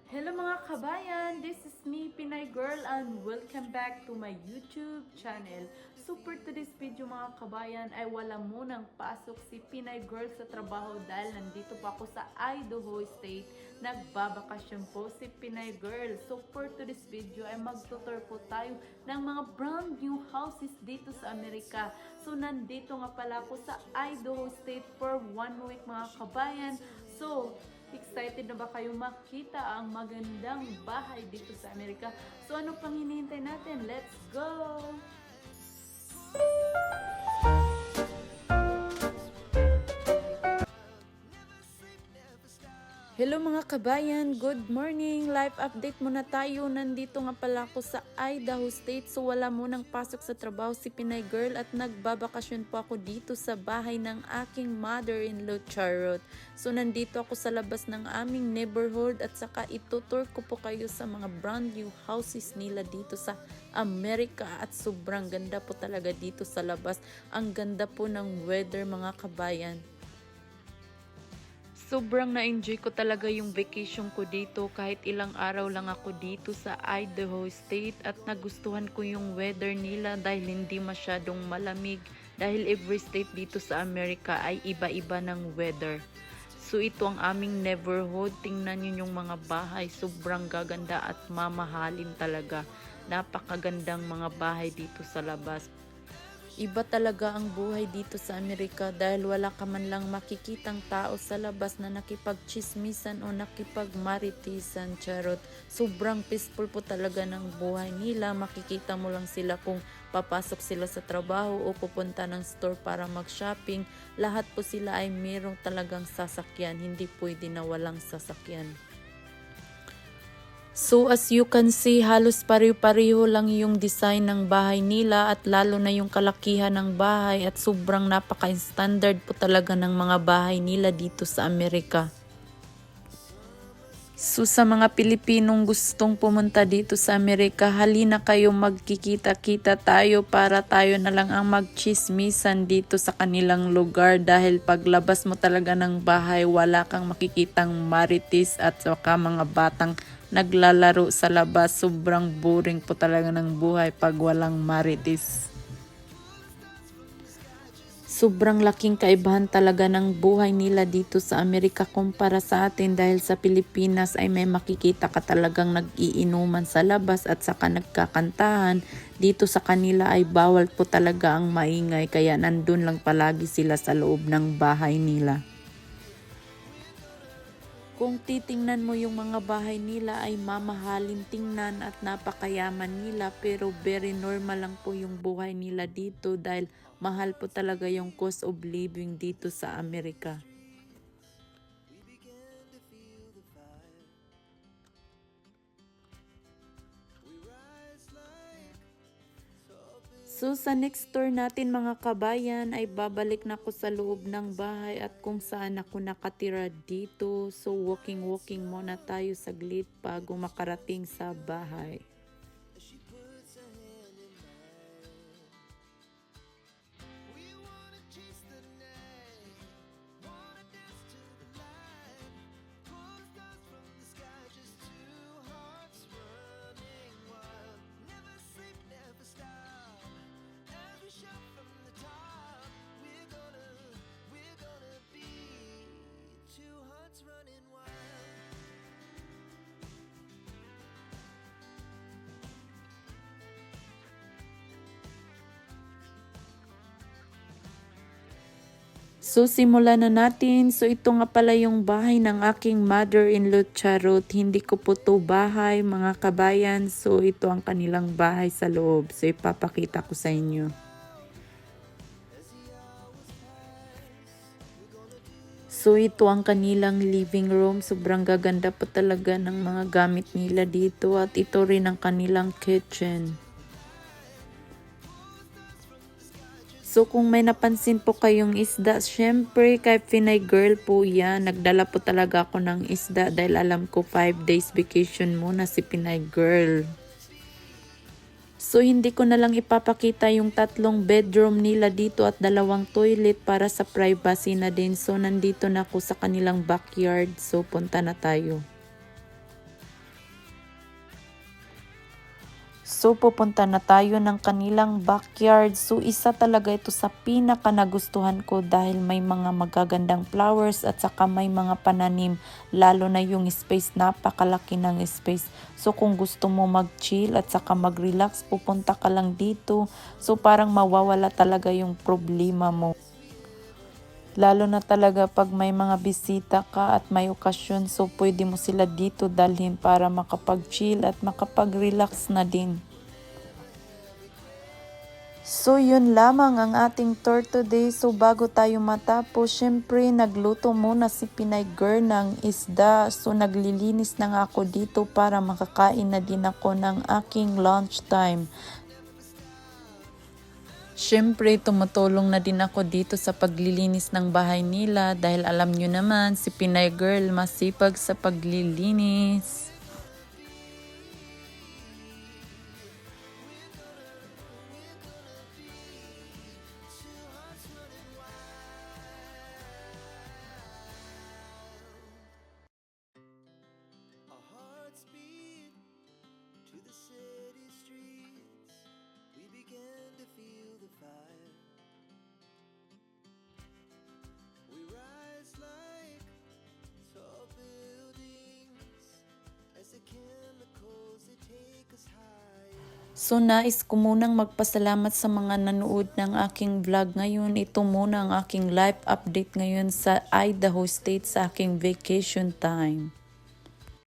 Hello mga kabayan! This is me, Pinay Girl, and welcome back to my YouTube channel. So for today's video mga kabayan ay wala munang pasok si Pinay Girl sa trabaho dahil nandito pa ako sa Idaho State. Nagbabakasyon po si Pinay Girl. So for today's video ay magtutur po tayo ng mga brand new houses dito sa Amerika. So nandito nga pala ako sa Idaho State for 1 week mga kabayan. So excited na ba kayo makita ang magandang bahay dito sa Amerika? So ano pang hinihintay natin? Let's go! Hello mga kabayan, good morning! Live update muna tayo. Nandito nga pala ako sa Idaho State. So wala munang pasok sa trabaho si Pinay Girl at nagbabakasyon po ako dito sa bahay ng aking mother-in-law Charot. So nandito ako sa labas ng aming neighborhood at saka itutur ko po kayo sa mga brand new houses nila dito sa Amerika at sobrang ganda po talaga dito sa labas. Ang ganda po ng weather mga kabayan. Sobrang na-enjoy ko talaga yung vacation ko dito kahit ilang araw lang ako dito sa Idaho State at nagustuhan ko yung weather nila dahil hindi masyadong malamig dahil every state dito sa Amerika ay iba-iba ng weather. So ito ang aming neighborhood, tingnan nyo yung mga bahay, sobrang gaganda at mamahalin talaga. Napakagandang mga bahay dito sa labas. Iba talaga ang buhay dito sa Amerika dahil wala ka man lang makikitang tao sa labas na nakipagchismisan o nakipagmaritisan, Charot. Sobrang peaceful po talaga ng buhay nila. Makikita mo lang sila kung papasok sila sa trabaho o pupunta ng store para mag-shopping. Lahat po sila ay mayroong talagang sasakyan. Hindi pwede na walang sasakyan. So as you can see, halos pare-pareho lang yung design ng bahay nila at lalo na yung kalakihan ng bahay at sobrang napaka-standard po talaga ng mga bahay nila dito sa Amerika. So sa mga Pilipinong gustong pumunta dito sa Amerika, halina kayo, magkikita-kita tayo para tayo na lang ang magchismisan dito sa kanilang lugar dahil paglabas mo talaga ng bahay wala kang makikitang marites at saka mga batang naglalaro sa labas. Sobrang boring po talaga ng buhay pag walang marites. Sobrang laking kaibahan talaga ng buhay nila dito sa Amerika kumpara sa atin dahil sa Pilipinas ay may makikita ka talagang nag-iinuman sa labas at saka nagkakantahan. Dito sa kanila ay bawal po talaga ang maingay kaya nandun lang palagi sila sa loob ng bahay nila. Kung titingnan mo yung mga bahay nila ay mamahalin tingnan at napakayaman nila pero very normal lang po yung buhay nila dito dahil mahal po talaga yung cost of living dito sa Amerika. So sa next tour natin mga kabayan ay babalik na ako sa loob ng bahay at kung saan ako nakatira dito. So walking muna tayo saglit bago makarating sa bahay. So simulan na natin. So ito nga pala yung bahay ng aking mother-in-law Charot. Hindi ko po to bahay mga kabayan. So ito ang kanilang bahay sa loob. So ipapakita ko sa inyo. So ito ang kanilang living room. Sobrang gaganda po talaga ng mga gamit nila dito. At ito rin ang kanilang kitchen. So kung may napansin po kayong isda, syempre kay Pinay Girl po yan. Nagdala po talaga ako ng isda dahil alam ko 5 days vacation muna si Pinay Girl. So hindi ko na lang ipapakita yung 3 bedroom nila dito at 2 toilet para sa privacy na din. So nandito na ako sa kanilang backyard. So punta na tayo. So, pupunta na tayo ng kanilang backyard. So, isa talaga ito sa pinaka nagustuhan ko dahil may mga magagandang flowers at saka may mga pananim. Lalo na yung space, napakalaki ng space. So, kung gusto mo mag-chill at saka mag-relax, pupunta ka lang dito. So, parang mawawala talaga yung problema mo. Lalo na talaga pag may mga bisita ka at may okasyon, so pwede mo sila dito dalhin para makapag-chill at makapag-relax na din. So yun lamang ang ating tour today. So bago tayo matapos, syempre nagluto muna si Pinay Girl ng isda. So naglilinis na nga ako dito para makakain na din ako ng aking lunch time. Siyempre, tumutulong na din ako dito sa paglilinis ng bahay nila dahil alam nyo naman, si Pinay Girl masipag sa paglilinis. Our hearts beat to the city streets. We began to feel the fire. We rise like tall buildings as the chemicals they take us higher. So nais ko munang magpasalamat sa mga nanood ng aking vlog ngayon. Ito muna ang aking live update ngayon sa Idaho State sa aking vacation time.